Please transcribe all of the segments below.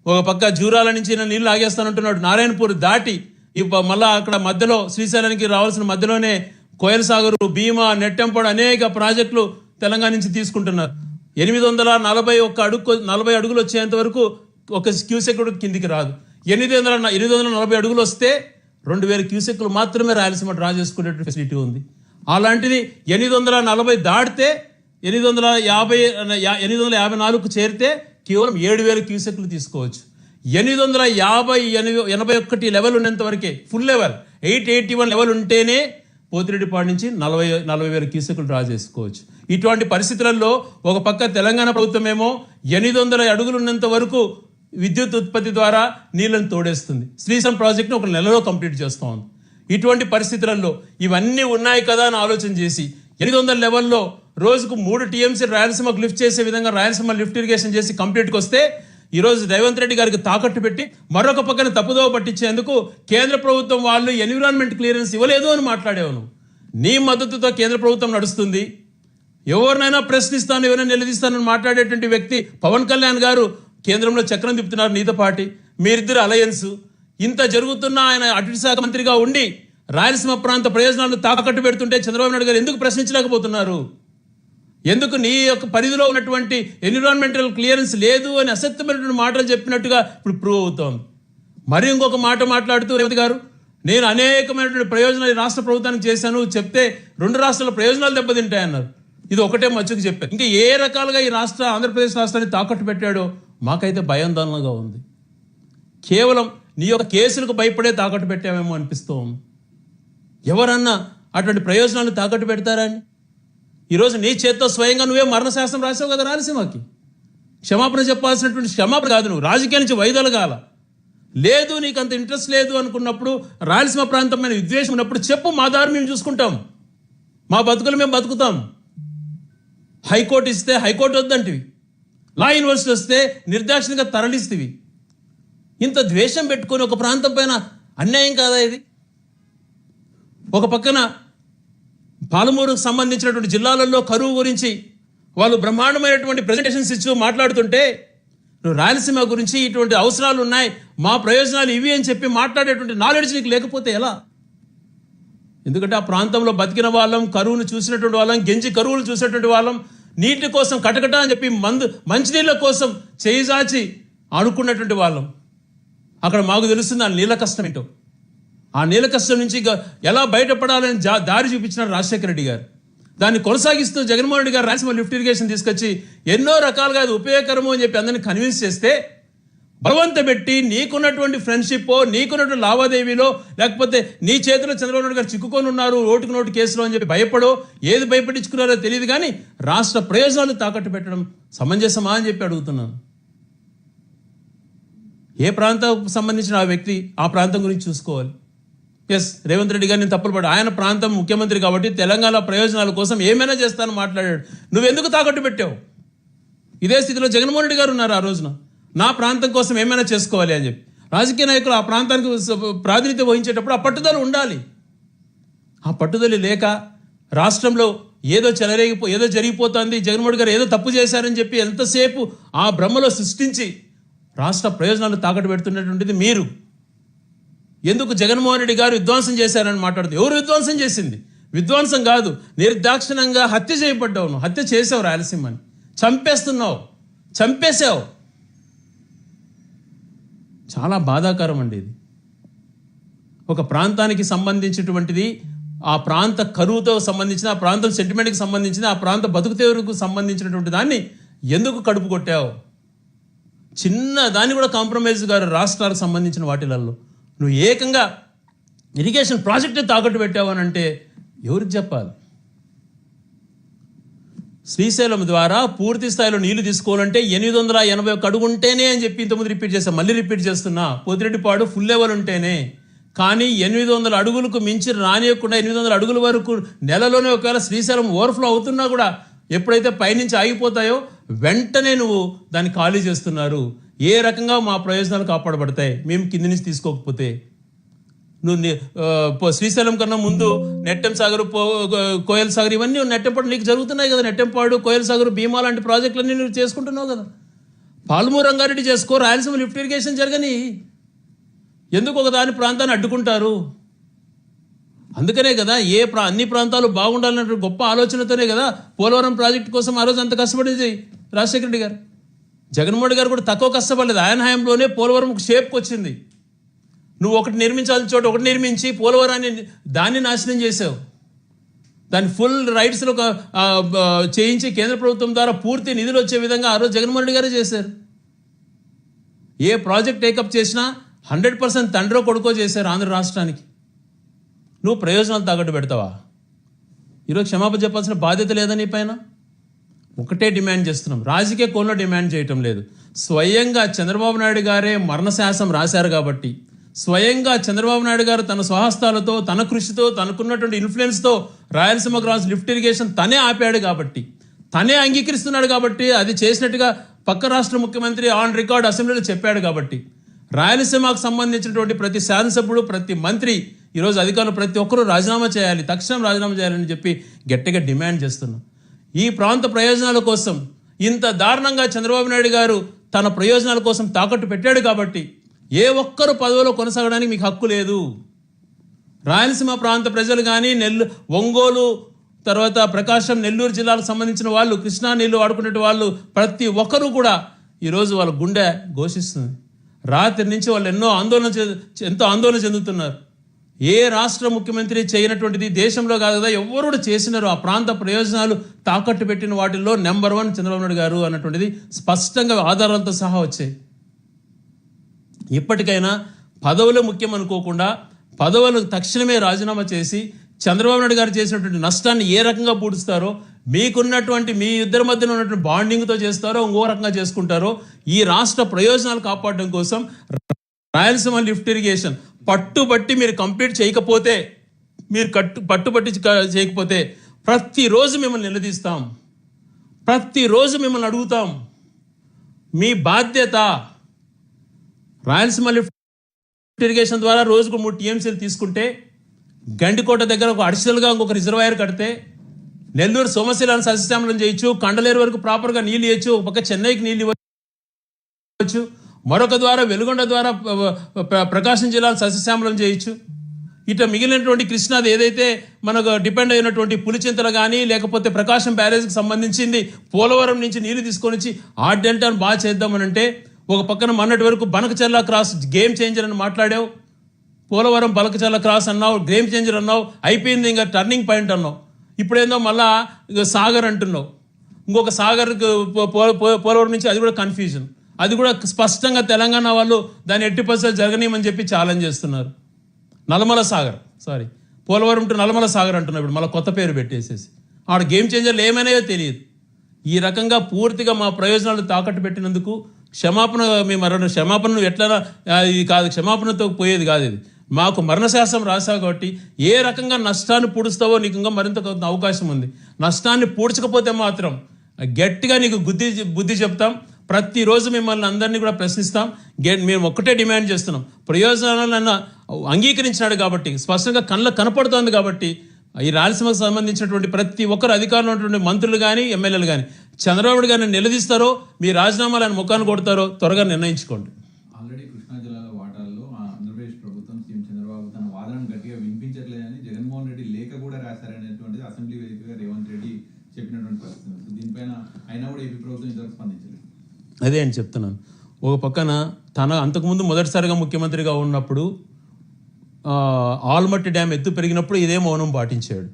ఒక పక్క జూరాల నుంచి నీళ్లు ఆగేస్తానంటున్నాడు, నారాయణపూర్ దాటి మళ్ళా అక్కడ మధ్యలో శ్రీశైలానికి రావాల్సిన మధ్యలోనే కోయల్ సాగర్, భీమా, నెట్టెంపాడు అనేక ప్రాజెక్టులు తెలంగాణ నుంచి తీసుకుంటున్నారు. 840 అడుగులు వచ్చేంత వరకు ఒక క్యూసెక్ కిందికి రాదు. 840 అడుగులు వస్తే 2000 క్యూసెక్లు మాత్రమే రాయలసీమ డ్రా చేసుకునే ఫెసిలిటీ ఉంది. అలాంటిది 840 దాటితే 854కు చేరితే కేవలం 7000 క్యూసెక్లు తీసుకోవచ్చు. 881 లెవెల్ ఉన్నంత వరకే ఫుల్ లెవెల్, 881 లెవెల్ ఉంటేనే పోతిరెడ్డిపాడు నుంచి 40,000 క్యూసెక్లు డ్రా చేసుకోవచ్చు. ఇటువంటి పరిస్థితులలో ఒక పక్క తెలంగాణ ప్రభుత్వం ఏమో 800 అడుగులు ఉన్నంత వరకు విద్యుత్ ఉత్పత్తి ద్వారా నీళ్లను తోడేస్తుంది. శ్రీశైలం ప్రాజెక్టును ఒక నెలలో కంప్లీట్ చేస్తూ ఉంది. ఇటువంటి పరిస్థితులలో ఇవన్నీ ఉన్నాయి కదా అని ఆలోచన చేసి 800 లెవెల్లో రోజుకు 3 టీఎంసీ రాయలసీమకు లిఫ్ట్ చేసే విధంగా రాయలసీమ లిఫ్ట్ ఇరిగేషన్ చేసి కంప్లీట్కి వస్తే ఈరోజు రేవంత్ రెడ్డి గారికి తాకట్టు పెట్టి మరొక పక్కన తప్పుదోవ పట్టించేందుకు కేంద్ర ప్రభుత్వం వాళ్ళు ఎన్విరాన్మెంట్ క్లియరెన్స్ ఇవ్వలేదు అని మాట్లాడేవాను. నీ మద్దతుతో కేంద్ర ప్రభుత్వం నడుస్తుంది. ఎవరినైనా ప్రశ్నిస్తాను, ఎవరైనా నిలదీస్తానని మాట్లాడేటువంటి వ్యక్తి పవన్ కళ్యాణ్ గారు కేంద్రంలో చక్రం తిప్పుతున్నారు నీతో పాటి. మీరిద్దరు అలయన్స్. ఇంత జరుగుతున్నా ఆయన అటవీ శాఖ మంత్రిగా ఉండి రాయలసీమ ప్రాంత ప్రయోజనాలను తాకట్టు పెడుతుంటే చంద్రబాబు నాయుడు గారు ఎందుకు ప్రశ్నించలేకపోతున్నారు? ఎందుకు నీ యొక్క పరిధిలో ఉన్నటువంటి ఎన్విరాన్మెంటల్ క్లియరెన్స్ లేదు అని అసత్యమైనటువంటి మాటలు చెప్పినట్టుగా ఇప్పుడు ప్రూవ్ అవుతోంది. మరి ఇంకొక మాట మాట్లాడుతూ రేవంత్ గారు, నేను అనేకమైనటువంటి ప్రయోజనాలు ఈ రాష్ట్ర ప్రభుత్వానికి చేశాను చెప్తే 2 రాష్ట్రాల ప్రయోజనాలు దెబ్బతింటాయన్నారు. ఇది ఒకటే మచ్చుకు చెప్పారు. ఇంకా ఏ రకాలుగా ఈ ఆంధ్రప్రదేశ్ రాష్ట్రాన్ని తాకట్టు పెట్టాడో మాకైతే భయాందోళనగా ఉంది. కేవలం నీ యొక్క కేసులకు భయపడే తాకట్టు పెట్టామేమో అనిపిస్తూ ఉంది. ఎవరన్నా అటువంటి ప్రయోజనాలు తాకట్టు పెడతారా అని? ఈరోజు నీ చేత్తో స్వయంగా నువ్వే మరణశాస్త్రం రాసావు కదా రాయలసీమకి. క్షమాపణ చెప్పాల్సినటువంటి క్షమాపణ కాదు, నువ్వు రాజకీయ నుంచి వైదొలగాల. లేదు నీకు అంత ఇంట్రెస్ట్ లేదు అనుకున్నప్పుడు, రాయలసీమ ప్రాంతమైన విద్వేషం ఉన్నప్పుడు చెప్పు, మా దారి మేము చూసుకుంటాం, మా బతుకులు మేము బతుకుతాం. హైకోర్టు ఇస్తే హైకోర్టు వద్దంటివి, లా యూనివర్సిటీ వస్తే నిర్దాక్షిణ్యంగా తరలిస్తేవి. ఇంత ద్వేషం పెట్టుకొని ఒక ప్రాంతం పైన అన్యాయం కాదా ఇది? ఒక పక్కన పాలమూరుకు సంబంధించినటువంటి జిల్లాలలో కరువు గురించి వాళ్ళు బ్రహ్మాండమైనటువంటి ప్రెజెంటేషన్స్ ఇచ్చి మాట్లాడుతుంటే, నువ్వు రాయలసీమ గురించి ఇటువంటి అవసరాలు ఉన్నాయి, మా ప్రయోజనాలు ఇవి అని చెప్పి మాట్లాడేటువంటి నాలెడ్జ్ నీకు లేకపోతే ఎలా? ఎందుకంటే ఆ ప్రాంతంలో బతికిన వాళ్ళం, కరువును చూసినటువంటి వాళ్ళం, గెంజి కరువులు చూసినటువంటి వాళ్ళం, నీటి కోసం కటకట అని చెప్పి మంచినీళ్ళ కోసం చేయిజాచి ఆడుకున్నటువంటి వాళ్ళం. అక్కడ మాకు తెలుస్తుంది ఆ నీళ్ళ కష్టం ఏంటో. ఆ నీళ్ళ కష్టం నుంచి ఎలా బయటపడాలని దారి చూపించినారు రాజశేఖర రెడ్డి గారు. దాన్ని కొనసాగిస్తూ జగన్మోహన్ రెడ్డి గారు రాయలసీమ లిఫ్ట్ ఇరిగేషన్ తీసుకొచ్చి ఎన్నో రకాలుగా అది ఉపయోగకరము అని చెప్పి అందరినీ కన్విన్స్ చేస్తే, బలవంత పెట్టి నీకున్నటువంటి ఫ్రెండ్షిప్, నీకున్నటువంటి లావాదేవీలో, లేకపోతే నీ చేతిలో చంద్రబాబు నాయుడు గారు చిక్కుకొని ఉన్నారు ఓటుకు నోటు కేసులో అని చెప్పి భయపడో ఏది భయపడించుకున్నారో తెలియదు, కానీ రాష్ట్ర ప్రయోజనాలు తాకట్టు పెట్టడం సమంజసమా అని చెప్పి అడుగుతున్నాను. ఏ ప్రాంతానికి సంబంధించిన ఆ వ్యక్తి ఆ ప్రాంతం గురించి చూసుకోవాలి. ఎస్, రేవంత్ రెడ్డి గారిని తప్పులు పడు, ఆయన ప్రాంతం ముఖ్యమంత్రి కాబట్టి తెలంగాణ ప్రయోజనాల కోసం ఏమైనా చేస్తానని మాట్లాడాడు. నువ్వెందుకు తాకట్టు పెట్టావు? ఇదే స్థితిలో జగన్మోహన్ రెడ్డి గారు ఉన్నారు ఆ రోజున, నా ప్రాంతం కోసం ఏమైనా చేసుకోవాలి అని చెప్పి. రాజకీయ నాయకులు ఆ ప్రాంతానికి ప్రాతినిధ్యం వహించేటప్పుడు ఆ పట్టుదల ఉండాలి. ఆ పట్టుదల లేక రాష్ట్రంలో ఏదో ఏదో జరిగిపోతుంది, జగన్మోహన్ గారు ఏదో తప్పు చేశారని చెప్పి ఎంతసేపు ఆ భ్రమలో సృష్టించి రాష్ట్ర ప్రయోజనాలు తాకట్టు పెడుతున్నటువంటిది మీరు. ఎందుకు జగన్మోహన్ రెడ్డి గారు విధ్వంసం చేశారని మాట్లాడుతూ, ఎవరు విధ్వంసం చేసింది? విధ్వంసం కాదు, నిర్దాక్షిణంగా హత్య చేయబడ్డావు. నువ్వు హత్య చేసావు, రాయలసీమని చంపేస్తున్నావు, చంపేశావు. చాలా బాధాకరం అండి ఇది. ఒక ప్రాంతానికి సంబంధించినటువంటిది, ఆ ప్రాంత కరువుతో సంబంధించిన, ఆ ప్రాంతం సెంటిమెంట్కి సంబంధించిన, ఆ ప్రాంత బతుకుతెరువుకు సంబంధించినటువంటి దాన్ని ఎందుకు కడుపు కొట్టావు? చిన్న దాన్ని కూడా కాంప్రమైజ్ గారు రాష్ట్రాలకు సంబంధించిన వాటిలలో నువ్వు ఏకంగా ఇరిగేషన్ ప్రాజెక్టే తాకట్టు పెట్టావు అని అంటే ఎవరికి చెప్పాలి? శ్రీశైలం ద్వారా పూర్తి స్థాయిలో నీళ్లు తీసుకోవాలంటే 881 అడుగు ఉంటేనే అని చెప్పి ఇంతకుముందు రిపీట్ చేస్తాను, మళ్ళీ రిపీట్ చేస్తున్నా. పోతిరెడ్డిపాడు ఫుల్ లెవెల్ ఉంటేనే. కానీ 800 అడుగులకు మించి రానియకుండా 800 అడుగుల వరకు నెలలోనే ఒకవేళ శ్రీశైలం ఓవర్ఫ్లో అవుతున్నా కూడా ఎప్పుడైతే పైనుంచి ఆగిపోతాయో వెంటనే నువ్వు దాన్ని ఖాళీ చేస్తున్నారు. ఏ రకంగా మా ప్రయోజనాలు కాపాడబడతాయి మేము కింది నుంచి తీసుకోకపోతే? నువ్వు శ్రీశైలం కన్నా ముందు నెట్టెం సాగర్, కోయల్ సాగర్ ఇవన్నీ నెట్టెంపాడు నీకు జరుగుతున్నాయి కదా. నెట్టెంపాడు, కోయల్ సాగర్, భీమా లాంటి ప్రాజెక్టులన్నీ నువ్వు చేసుకుంటున్నావు కదా. పాలమూరు రంగారెడ్డి చేసుకో, రాయలసీమ లిఫ్ట్ ఇరిగేషన్ జరగని. ఎందుకు ఒక దాని ప్రాంతాన్ని అడ్డుకుంటారు? అందుకనే కదా అన్ని ప్రాంతాలు బాగుండాలన్న గొప్ప ఆలోచనతోనే కదా పోలవరం ప్రాజెక్టు కోసం ఆ రోజు అంత కష్టపడేది రాజశేఖర రెడ్డి గారు. జగన్మోహన్ రెడ్డి గారు కూడా తక్కువ కష్టపడలేదు. ఆయన హయాంలోనే పోలవరం షేప్కి వచ్చింది. నువ్వు ఒకటి నిర్మించాల్సిన చోట ఒకటి నిర్మించి పోలవరాన్ని దాన్ని నాశనం చేసావు. దాని ఫుల్ రైట్స్లో చేయించి కేంద్ర ప్రభుత్వం ద్వారా పూర్తి నిధులు వచ్చే విధంగా ఆ రోజు జగన్మోహన్ రెడ్డి గారే చేశారు. ఏ ప్రాజెక్ట్ టేకప్ చేసినా 100% తండ్రో కొడుకో చేశారు ఆంధ్ర రాష్ట్రానికి. నువ్వు ప్రయోజనాలు తాకట్టు పెడతావా? ఈరోజు క్షమాపణ చెప్పాల్సిన బాధ్యత లేదా నీ పైన? ఒకటే డిమాండ్ చేస్తున్నాం, రాజకీయ కోణంలో డిమాండ్ చేయటం లేదు. స్వయంగా చంద్రబాబు నాయుడు గారే మరణశాసనం రాశారు కాబట్టి, స్వయంగా చంద్రబాబు నాయుడు గారు తన స్వహస్తాలతో, తన కృషితో, తనకున్నటువంటి ఇన్ఫ్లుయెన్స్తో రాయలసీమ క్రాస్ లిఫ్ట్ ఇరిగేషన్ తనే ఆపాడు కాబట్టి, తనే అంగీకరిస్తున్నాడు కాబట్టి, అది చేసినట్టుగా పక్క రాష్ట్ర ముఖ్యమంత్రి ఆన్ రికార్డ్ అసెంబ్లీలో చెప్పాడు కాబట్టి, రాయలసీమకు సంబంధించినటువంటి ప్రతి శాసనసభ్యుడు, ప్రతి మంత్రి, ఈరోజు అధికారులు ప్రతి ఒక్కరూ రాజీనామా చేయాలి, తక్షణం రాజీనామా చేయాలని చెప్పి గట్టిగా డిమాండ్ చేస్తున్నాం. ఈ ప్రాంత ప్రయోజనాల కోసం ఇంత దారుణంగా చంద్రబాబు నాయుడు గారు తన ప్రయోజనాల కోసం తాకట్టు పెట్టాడు కాబట్టి ఏ ఒక్కరు పదవిలో కొనసాగడానికి మీకు హక్కు లేదు. రాయలసీమ ప్రాంత ప్రజలు కానీ ఒంగోలు తర్వాత ప్రకాశం, నెల్లూరు జిల్లాలకు సంబంధించిన వాళ్ళు, కృష్ణా నీళ్లు వాడుకునే వాళ్ళు ప్రతి ఒక్కరూ కూడా ఈరోజు వాళ్ళ గుండె ఘోషిస్తుంది. రాత్రి నుంచి వాళ్ళు ఎంతో ఆందోళన చెందుతున్నారు. ఏ రాష్ట్ర ముఖ్యమంత్రి చేయనటువంటిది దేశంలో కాదు కదా, ఎవరు కూడా చేసినారు. ఆ ప్రాంత ప్రయోజనాలు తాకట్టు పెట్టిన వాటిల్లో నెంబర్ 1 చంద్రబాబు నాయుడు గారు అన్నటువంటిది స్పష్టంగా ఆధారాలతో సహా వచ్చాయి. ఇప్పటికైనా పదవులు ముఖ్యం అనుకోకుండా పదవులు తక్షణమే రాజీనామా చేసి చంద్రబాబు నాయుడు గారు చేసినటువంటి నష్టాన్ని ఏ రకంగా పూడుస్తారో, మీకున్నటువంటి మీ ఇద్దరి మధ్యన ఉన్నటువంటి బాండింగ్తో చేస్తారో, ఇంకో రకంగా చేసుకుంటారో, ఈ రాష్ట్ర ప్రయోజనాలు కాపాడడం కోసం రాయలసీమ లిఫ్ట్ ఇరిగేషన్ పట్టుబట్టి మీరు కంప్లీట్ చేయకపోతే, మీరు పట్టుబట్టి చేయకపోతే ప్రతిరోజు మిమ్మల్ని నిలదీస్తాం, ప్రతిరోజు మిమ్మల్ని అడుగుతాం. మీ బాధ్యత రాయలసీమ లిఫ్ట్ ఇరిగేషన్ ద్వారా రోజుకు 3 TMCలు తీసుకుంటే, గండికోట దగ్గర ఒక అడిషనల్గా ఇంకొక రిజర్వాయర్ కడితే, నెల్లూరు సోమశిలను సస్యశ్యామలం చేయొచ్చు, కండలేరు వరకు ప్రాపర్గా నీళ్ళు ఇవ్వచ్చు, ఒక పక్క చెన్నైకి నీళ్ళు ఇవ్వచ్చు, మరొక ద్వారా వెలుగొండ ద్వారా ప్రకాశం జిల్లాను సస్యశ్యామలం చేయొచ్చు. ఇట్లా మిగిలినటువంటి కృష్ణాది ఏదైతే మనకు డిపెండ్ అయినటువంటి పులిచింతలు కానీ, లేకపోతే ప్రకాశం బ్యారేజ్కి సంబంధించింది పోలవరం నుంచి నీళ్లు తీసుకొని వచ్చి ఆ డెల్టాను బాగా చేద్దామని అంటే, ఒక పక్కన మొన్నటి వరకు బనకచర్ల క్రాస్ గేమ్ చేంజర్ అని మాట్లాడావు, పోలవరం బనకచర్ల క్రాస్ అన్నావు, గేమ్ చేంజర్ అన్నావు, అయిపోయింది ఇంకా టర్నింగ్ పాయింట్ అన్నావు. ఇప్పుడేందో మళ్ళా సాగర్ అంటున్నావు. ఇంకొక సాగర్ పోలవరం నుంచి అది కూడా కన్ఫ్యూజన్. అది కూడా స్పష్టంగా తెలంగాణ వాళ్ళు దాన్ని 80% జరగనీయమని చెప్పి ఛాలెంజ్ చేస్తున్నారు. నల్లమల సాగర్, పోలవరం టు నల్లమల సాగర్ అంటున్నారు. ఇప్పుడు మళ్ళీ కొత్త పేరు పెట్టేసేసి ఆడ గేమ్ చేంజర్లు ఏమైనాయో తెలియదు. ఈ రకంగా పూర్తిగా మా ప్రయోజనాలు తాకట్టు పెట్టినందుకు క్షమాపణను ఎట్లా ఇది కాదు, క్షమాపణతో పోయేది కాదు. ఇది మాకు మరణశాసనం రాశావు కాబట్టి ఏ రకంగా నష్టాన్ని పూడుస్తావో నీకు ఇంకా మరింత అవకాశం ఉంది. నష్టాన్ని పూడ్చకపోతే మాత్రం గట్టిగా నీకు బుద్ధి చెప్తాం. ప్రతిరోజు మిమ్మల్ని అందరినీ కూడా ప్రశ్నిస్తాం. మేము ఒక్కటే డిమాండ్ చేస్తున్నాం, ప్రయోజనాలను అంగీకరించినాడు కాబట్టి, స్పష్టంగా కనపడుతోంది కాబట్టి, ఈ రాయలసీమకు సంబంధించినటువంటి ప్రతి ఒక్కరు అధికారంలో ఉన్నటువంటి మంత్రులు కానీ, ఎమ్మెల్యేలు కానీ చంద్రబాబు గారిని నిలదీస్తారో, మీ రాజీనామాలు ఆయన ముఖాన్ని కొడతారో త్వరగా నిర్ణయించుకోండి. ఆల్రెడీ కృష్ణా జిల్లాలో వాటాల్లో ఆంధ్రప్రదేశ్ ప్రభుత్వం సీఎం చంద్రబాబు తన వాదనను గట్టిగా వినిపించట్లేదని జగన్మోహన్ రెడ్డి లేఖ కూడా రాశారనేటువంటిది అసెంబ్లీ వేదికగా రేవంత్ రెడ్డి చెప్పినటువంటి పరిస్థితి. దీనిపైన అయినా కూడా ఏపీ ప్రభుత్వం ఇంతవరకు స్పందించలేదు. అదే అని చెప్తున్నాను. ఒక పక్కన అంతకుముందు మొదటిసారిగా ముఖ్యమంత్రిగా ఉన్నప్పుడు ఆల్మట్టి డ్యామ్ ఎత్తు పెరిగినప్పుడు ఇదే మౌనం పాటించాడు.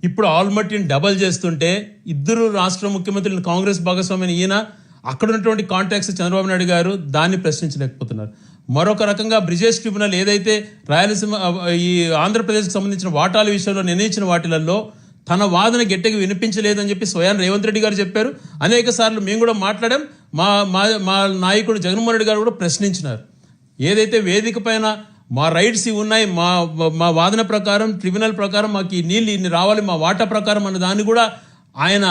ఇప్పుడు ఆల్మట్టిని డబల్ చేస్తుంటే ఇద్దరు రాష్ట్ర ముఖ్యమంత్రులు కాంగ్రెస్ భాగస్వామ్యం ఈయన, అక్కడ ఉన్నటువంటి కాంటాక్ట్స్ చంద్రబాబు నాయుడు గారు దాన్ని ప్రశ్నించలేకపోతున్నారు. మరొక రకంగా బ్రిజేష్ ట్రిబ్యునల్ ఏదైతే రాయలసీమ ఈ ఆంధ్రప్రదేశ్కి సంబంధించిన వాటాల విషయంలో నిర్ణయించిన వాటిలలో తన వాదన గట్టిగా వినిపించలేదని చెప్పి స్వయం రేవంత్ రెడ్డి గారు చెప్పారు. అనేక సార్లు మేము కూడా మాట్లాడాం. మా నాయకుడు జగన్మోహన్ రెడ్డి గారు కూడా ప్రశ్నించినారు. ఏదైతే వేదిక పైన మా రైట్స్ ఇవి ఉన్నాయి, మా వాదన ప్రకారం, ట్రిబ్యునల్ ప్రకారం మాకు ఈ నీళ్ళు ఇన్ని రావాలి, మా వాటా ప్రకారం అన్న దాన్ని కూడా ఆయన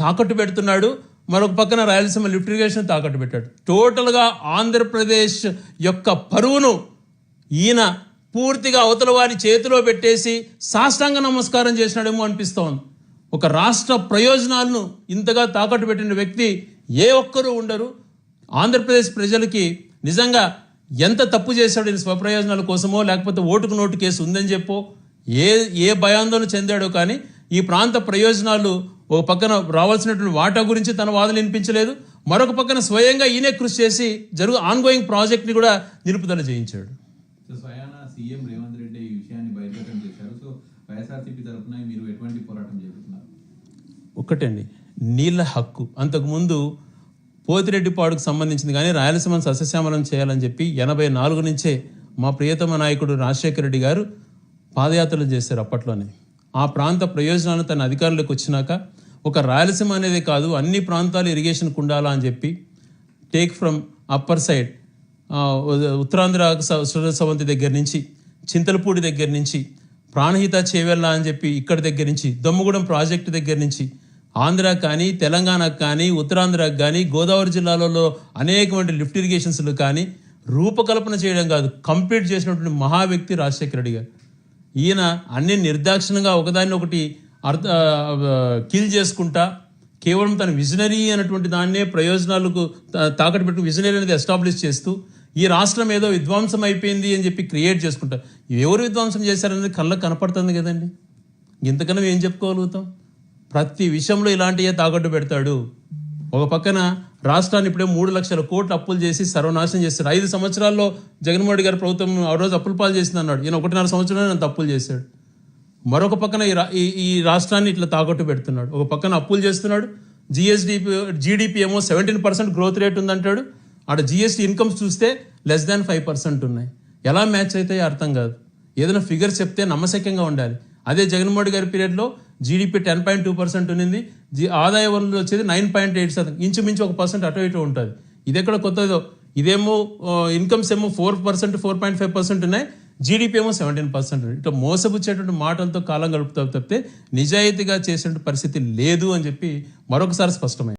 తాకట్టు పెడుతున్నాడు. మరొక పక్కన రాయలసీమ లిఫ్ట్ ఇరిగేషన్ తాకట్టు పెట్టాడు. టోటల్గా ఆంధ్రప్రదేశ్ యొక్క పరువును ఈయన పూర్తిగా అవతల వారి చేతిలో పెట్టేసి సాష్టాంగ నమస్కారం చేసినాడేమో అనిపిస్తోంది. ఒక రాష్ట్ర ప్రయోజనాలను ఇంతగా తాకట్టు పెట్టిన వ్యక్తి ఏ ఒక్కరూ ఉండరు. ఆంధ్రప్రదేశ్ ప్రజలకి నిజంగా ఎంత తప్పు చేశాడు ఈయన స్వప్రయోజనాల కోసమో లేకపోతే ఓటుకు నోటు కేసు ఉందని చెప్పో ఏ భయాందోళన చెందాడో కానీ ఈ ప్రాంత ప్రయోజనాలు ఒక పక్కన రావాల్సినటువంటి వాటా గురించి తన వాదన వినిపించలేదు, మరొక పక్కన స్వయంగా ఈయనే కృషి చేసి ఆన్గోయింగ్ ప్రాజెక్ట్ని కూడా నిలుపుదల చేయించాడు. సో స్వయాన సీఎం రేవంత్ రెడ్డి ఈ విషయాన్ని బహిర్గతం చేశారు. సో వైఎస్ఆర్సీపీ తరఫున మీరు ఎటువంటి పోరాటం చేస్తున్నారు? ఒక్కటండి, నీళ్ళ హక్కు. అంతకుముందు పోతిరెడ్డిపాడుకు సంబంధించింది కానీ రాయలసీమను సస్యశ్యామలం చేయాలని చెప్పి 84 నుంచే మా ప్రియతమ నాయకుడు రాజశేఖర రెడ్డి గారు పాదయాత్రలు చేశారు అప్పట్లోనే. ఆ ప్రాంత ప్రయోజనాలు తన అధికారంలోకి వచ్చినాక ఒక రాయలసీమ అనేది కాదు అన్ని ప్రాంతాలు ఇరిగేషన్కు ఉండాలా అని చెప్పి take from upper side Uttarandhra Savanthi దగ్గర నుంచి చింతలపూడి దగ్గర నుంచి ప్రాణహిత చేవెళ్ళ అని చెప్పి ఇక్కడ దగ్గర నుంచి దమ్ముగూడెం ప్రాజెక్టు దగ్గర నుంచి ఆంధ్ర కానీ తెలంగాణకు కానీ ఉత్తరాంధ్రకు కానీ గోదావరి జిల్లాలలో అనేకమైన లిఫ్ట్ ఇరిగేషన్స్లు కానీ రూపకల్పన చేయడం కాదు కంప్లీట్ చేసినటువంటి మహా వ్యక్తి రాజశేఖర రెడ్డి గారు. ఈయన అన్ని నిర్దాక్షిణంగా ఒకదాన్ని ఒకటి కిల్ చేసుకుంటా కేవలం తన విజనరీ అనేటువంటి దాన్నే ప్రయోజనాలకు తాకట్టు పెట్టుకుని విజనరీ అనేది ఎస్టాబ్లిష్ చేస్తూ ఈ రాష్ట్రం ఏదో విధ్వంసం అయిపోయింది అని చెప్పి క్రియేట్ చేసుకుంటా. ఎవరు విధ్వంసం చేశారనేది కళ్ళకు కనపడుతుంది కదండి. ఇంతకన్నా ఏం చెప్పుకోగలుగుతాం? ప్రతి విషయంలో ఇలాంటివే తాకట్టు పెడతాడు. ఒక పక్కన రాష్ట్రాన్ని ఇప్పుడే 3 లక్షల కోట్లు అప్పులు చేసి సర్వనాశనం చేస్తారు. 5 సంవత్సరాల్లో జగన్మోహన్ రెడ్డి గారి ప్రభుత్వం ఆ రోజు అప్పుల పాలు చేసింది అన్నాడు. ఈయన 1.5 సంవత్సరంలో నేను తప్పులు చేశాడు. మరొక పక్కన ఈ రాష్ట్రాన్ని ఇట్లా తాకట్టు పెడుతున్నాడు. ఒక పక్కన అప్పులు చేస్తున్నాడు. జీడిపి ఏమో 17% గ్రోత్ రేట్ ఉందంటాడు. ఆడ జిఎస్టీ ఇన్కమ్స్ చూస్తే <5% ఉన్నాయి. ఎలా మ్యాచ్ అయితే అర్థం కాదు. ఏదైనా ఫిగర్ చెప్తే నమ్మశక్యంగా ఉండాలి. అదే జగన్మోహన్ రెడ్డి గారి పీరియడ్లో జీడిపి 10.2% ఉన్నింది. ఆదాయ వనరులు వచ్చేది 9.8%, ఇంచుమించు 1% అటు ఇటు ఉంటుంది. ఇది ఎక్కడ కొత్తదో. ఇదేమో ఇన్కమ్స్ ఏమో 4%, 4.5% ఉన్నాయి. జీడిపి ఏమో 17%. ఇట్లా మోసపుచ్చేటువంటి మాటలతో కాలం గడుపుతావు తప్పితే నిజాయితీగా చేసే పరిస్థితి లేదు అని చెప్పి మరొకసారి స్పష్టమైంది.